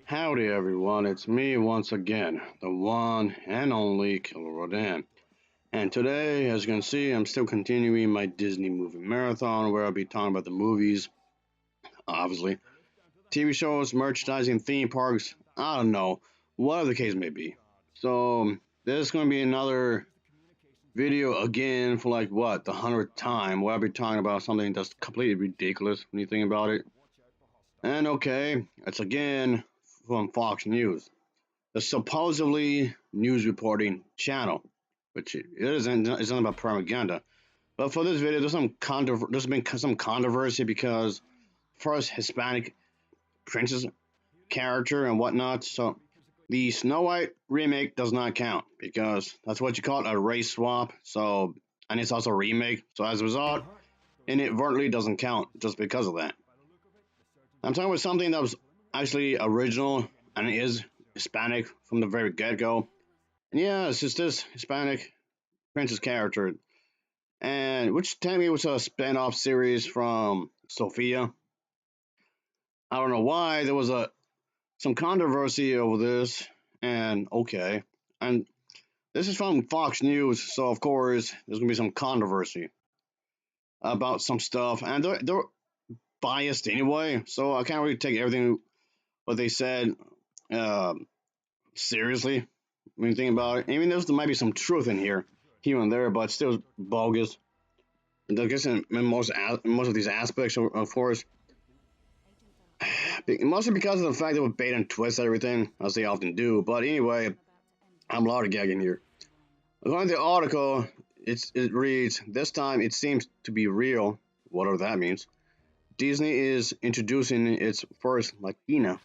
Howdy everyone, it's me once again, the one and only Killer Rodan. And today, as you can see, I'm still continuing my Disney movie marathon where I'll be talking about the movies, obviously, TV shows, merchandising, theme parks, I don't know, whatever the case may be. So, this is going to be another video again for like what, the 100th time, where I'll be talking about something that's completely ridiculous when you think about it. And okay, it's again from Fox News, the supposedly news reporting channel, which it isn't. It's not about propaganda. But for this video, there's been some controversy because first Hispanic princess character and whatnot. So the Snow White remake does not count because that's what you call it, a race swap. So and it's also a remake. So as a result, inadvertently doesn't count just because of that. I'm talking about something that was actually original and is Hispanic from the very get go. And yeah, it's just this Hispanic princess character, and which technically was a spin-off series from Sophia. I don't know why there was a some controversy over this, and okay, and this is from Fox News, so of course there's gonna be some controversy about some stuff, and they're biased anyway, so I can't really take everything what they said uh, seriously when you think about it. Even though there might be some truth in here and there, but still bogus. And I guess in most of these aspects, of course, mostly because of the fact that we bait and twist everything, as they often do. But anyway, I'm lollygagging here. According to the article, it reads, this time it seems to be real, whatever that means. Disney is introducing its first Latina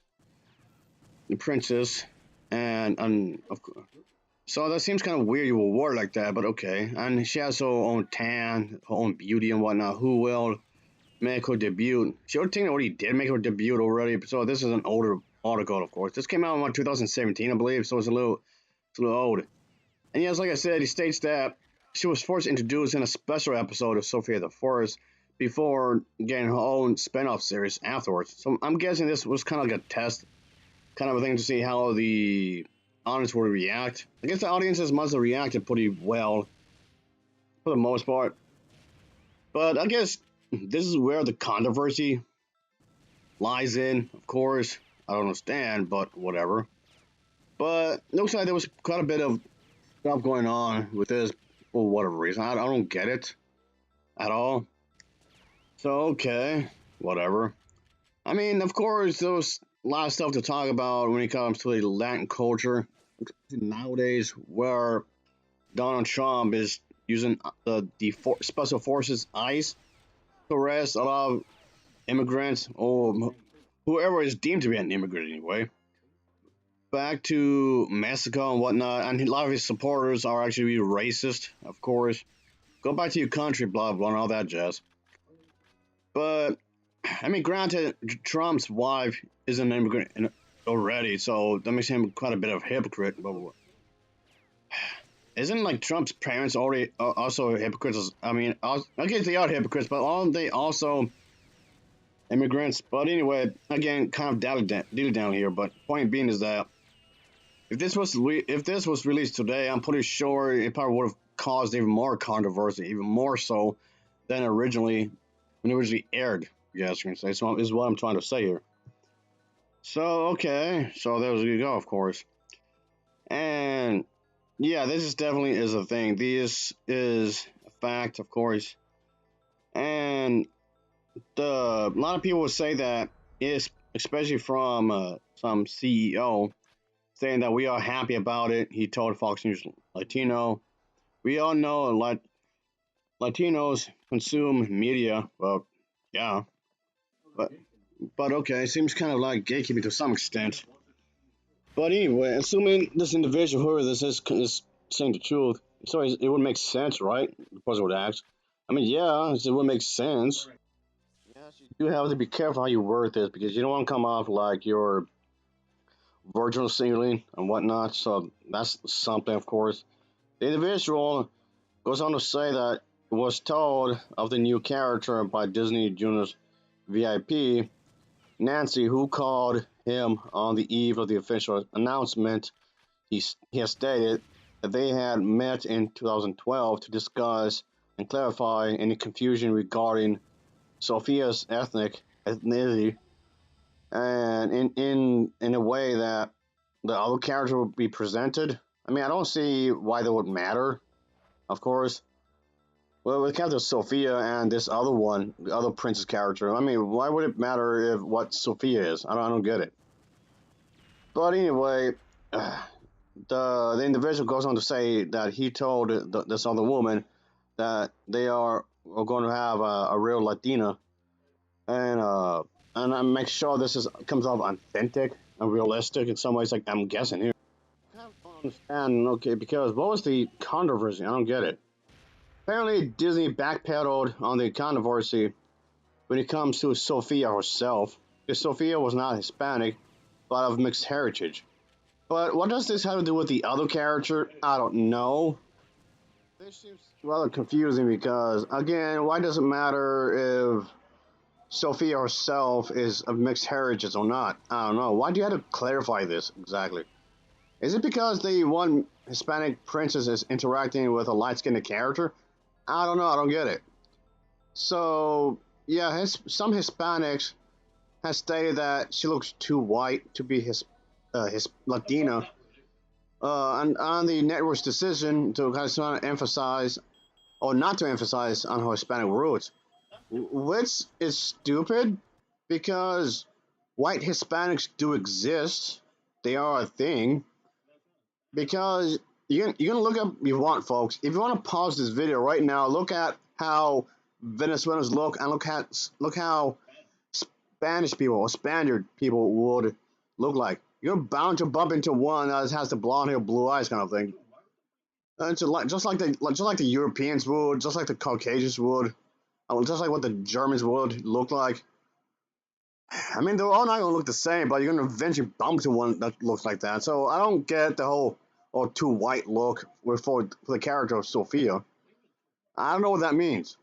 princess, and of course, so that seems kind of weird you will word like that, but okay. And she has her own tan, her own beauty and whatnot. Who will make her debut? She already did make her debut already. So this is an older article, of course. This came out in 2017, I believe. So it's a little old. And yes, like I said, he states that she was first introduced in a special episode of Sophia the First before getting her own spin-off series afterwards. So I'm guessing this was kind of like a test, kind of a thing to see how the audience would react. I guess the audiences must have reacted pretty well for the most part. But I guess this is where the controversy lies in. Of course, I don't understand, but whatever. But it looks like there was quite a bit of stuff going on with this for whatever reason. I don't get it at all. So, okay, whatever. I mean, of course, there was a lot of stuff to talk about when it comes to the Latin culture nowadays, where Donald Trump is using the special forces ICE to arrest a lot of immigrants or whoever is deemed to be an immigrant anyway, back to Mexico and whatnot. And a lot of his supporters are actually racist, of course. Go back to your country, blah blah, and all that jazz. But I mean, granted, Trump's wife is an immigrant already, so that makes him quite a bit of a hypocrite. But isn't like Trump's parents already also hypocrites? I mean, I guess they are hypocrites, but aren't they also immigrants? But anyway, again, kind of dilly down here. But point being is that if this was released today, I'm pretty sure it probably would have caused even more controversy, even more so than when it originally aired. Yes, you can say. So is what I'm trying to say here. So okay, so there you go, of course, and yeah, this is definitely is a thing. This is a fact, of course, and a lot of people would say that is especially from some CEO saying that we are happy about it. He told Fox News Latino, we all know Latinos consume media. Well, yeah, but okay, seems kind of like gatekeeping to some extent. But anyway, assuming this individual, whoever this is saying the truth, so it would make sense, right? The person would ask. I mean, yeah, it would make sense. Yes, you do have to be careful how you word this because you don't want to come off like you're virginal signaling and whatnot. So that's something, of course. The individual goes on to say that it was told of the new character by Disney Junior's VIP, Nancy, who called him on the eve of the official announcement. He has stated that they had met in 2012 to discuss and clarify any confusion regarding Sophia's ethnicity, and in a way that the other character would be presented. I mean, I don't see why that would matter. Of course, well, with Captain Sophia and this other one, the other princess character. I mean, why would it matter if what Sophia is? I don't get it. But anyway, the individual goes on to say that he told this other woman that they are going to have a real Latina, and I make sure this is comes off authentic and realistic in some ways. Like I'm guessing here. I don't understand. Okay, because what was the controversy? I don't get it. Apparently, Disney backpedaled on the controversy when it comes to Sophia herself, because Sophia was not Hispanic, but of mixed heritage. But what does this have to do with the other character? I don't know. This seems rather confusing because, again, why does it matter if Sophia herself is of mixed heritage or not? I don't know. Why do you have to clarify this exactly? Is it because the one Hispanic princess is interacting with a light skinned character? I don't know. I don't get it. So, yeah, some Hispanics has stated that she looks too white to be his Latina, and on the network's decision to kind of emphasize or not to emphasize on her Hispanic roots, which is stupid because white Hispanics do exist. They are a thing. Because you're gonna look up if you want, folks. If you want to pause this video right now, look at how Venezuelans look and look how Spanish people or Spaniard people would look like. You're bound to bump into one that has the blonde hair, blue eyes kind of thing. And so just like the Europeans would, just like the Caucasians would, just like what the Germans would look like. I mean, they're all not gonna look the same, but you're gonna eventually bump into one that looks like that. So I don't get the whole too white look for the character of Sophia. I don't know what that means.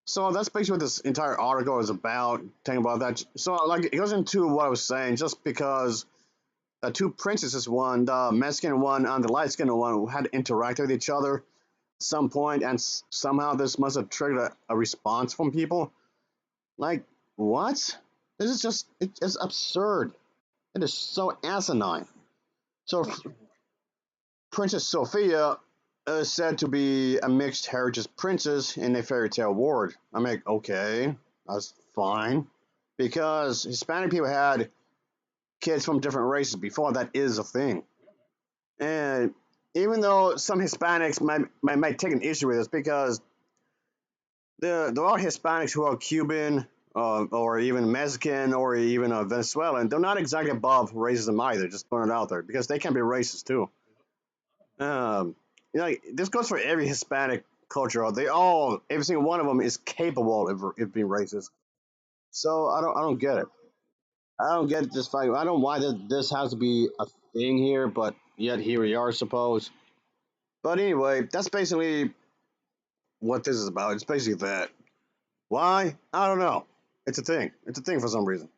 So that's basically what this entire article is about. Talking about that. So like it goes into what I was saying, just because the two princesses, one the Mexican one and the light skinned one, had interacted with each other at some point, and somehow this must have triggered a response from people. Like what? This is just it's absurd. It is so asinine. So Princess Sophia is said to be a mixed heritage princess in a fairy tale world. I'm like, okay, that's fine. Because Hispanic people had kids from different races before, that is a thing. And even though some Hispanics might take an issue with this, because there are Hispanics who are Cuban or even Mexican or even Venezuelan. They're not exactly above racism either, just putting it out there, because they can be racist too. This goes for every Hispanic culture. Every single one of them is capable of being racist. So I don't get it. I don't get this fight. I don't know why this has to be a thing here, but yet here we are, I suppose. But anyway, that's basically what this is about. It's basically that. Why? I don't know. It's a thing. It's a thing for some reason.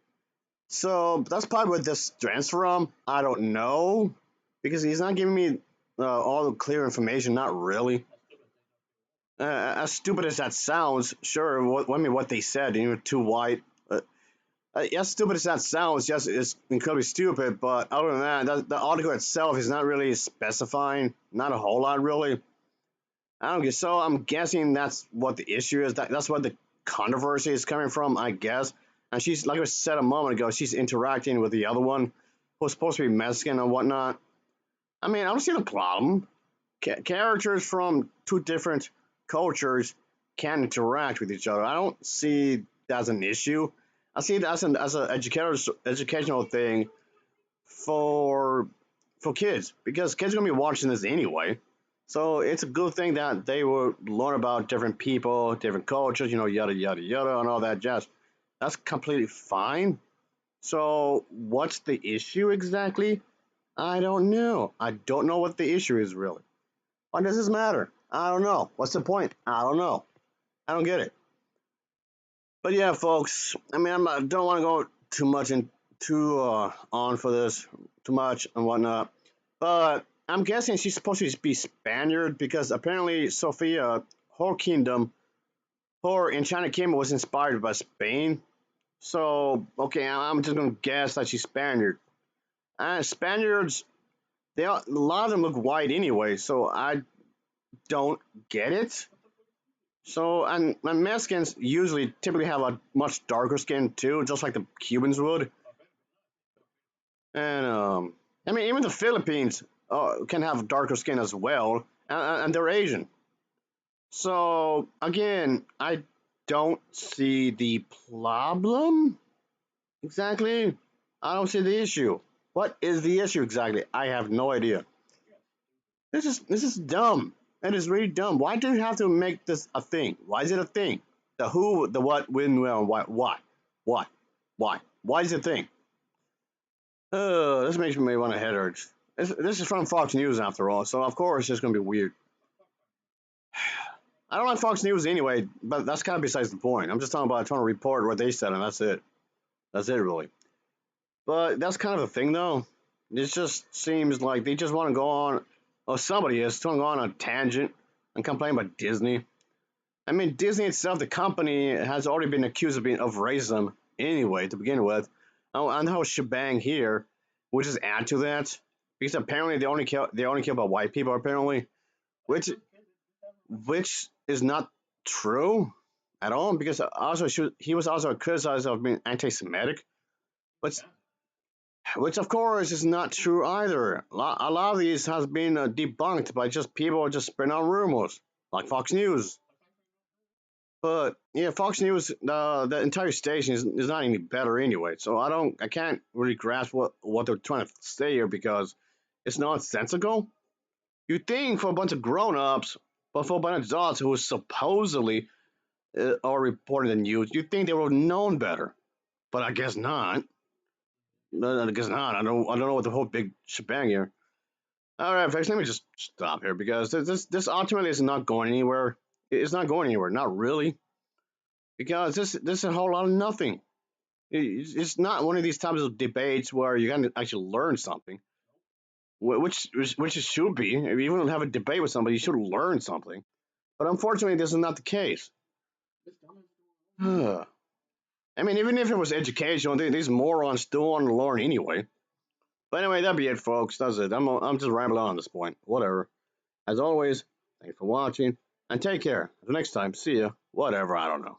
So that's probably what this stems from. I don't know, because he's not giving me all the clear information. Not really. As stupid as that sounds, sure. I mean, what they said, too white. As stupid as that sounds, just is incredibly stupid. But other than that, the article itself is not really specifying, not a whole lot really. I don't get. So I'm guessing that's what the issue is. That's what the controversy is coming from, I guess. And she's, like I said a moment ago, she's interacting with the other one, who's supposed to be Mexican and whatnot. I mean, I don't see the problem. Characters from two different cultures can interact with each other. I don't see that as an issue. I see it as an educational thing for kids, because kids are gonna be watching this anyway. So it's a good thing that they will learn about different people, different cultures, yada yada yada, and all that jazz. That's completely fine. So what's the issue exactly? I don't know. I don't know what the issue is really. Why does this matter? I don't know. What's the point? I don't know. I don't get it. But yeah, folks. I mean, I don't want to go too much into too on for this too much and whatnot, but I'm guessing she's supposed to be Spaniard because apparently Sophia, her kingdom, her enchanted kingdom was inspired by Spain. So okay, I'm just gonna guess that she's Spaniard. And Spaniards, a lot of them look white anyway, so I don't get it. So and Mexicans usually typically have a much darker skin too, just like the Cubans would. And I mean, even the Philippines can have darker skin as well, and they're Asian. So again, I don't see the problem exactly. I don't see the issue. What is the issue exactly? I have no idea. This is dumb. It is really dumb. Why do you have to make this a thing? Why is it a thing? The who, the what, when, where, and why? Why? Why? Why is it a thing? This makes me want to head urge. This is from Fox News after all, so of course it's gonna be weird. I don't like Fox News anyway, but that's kind of besides the point. I'm just talking about trying to report what they said, and that's it. That's it, really. But that's kind of the thing, though. It just seems like they just want to go on, or somebody is going to go on a tangent and complain about Disney. I mean, Disney itself, the company, has already been accused of being of racism anyway to begin with. And the whole shebang here, which is add to that, because apparently they only care about white people apparently, which which is not true at all. Because also he was also criticized of being anti-Semitic, which of course is not true either. A lot of these has been debunked by just people just spreading out rumors, like Fox News. But yeah, Fox News, the entire station is not any better anyway. So I can't really grasp what they're trying to say here because it's nonsensical. You think for a bunch of grown-ups, but for a bunch of adults who supposedly are reporting the news, you think they would have known better. But I guess not. I guess not. I don't know what the whole big shebang here. All right, folks, let me just stop here because this ultimately is not going anywhere. It's not going anywhere, not really, because this is a whole lot of nothing. It's not one of these types of debates where you're going to actually learn something, which it should be. If you want to have a debate with somebody, you should learn something. But unfortunately, this is not the case. I mean, even if it was educational, these morons still want to learn anyway. But anyway, that'd be it, folks. That's it. I'm just rambling on this point. Whatever. As always, thanks for watching, and take care. Until next time, see ya. Whatever, I don't know.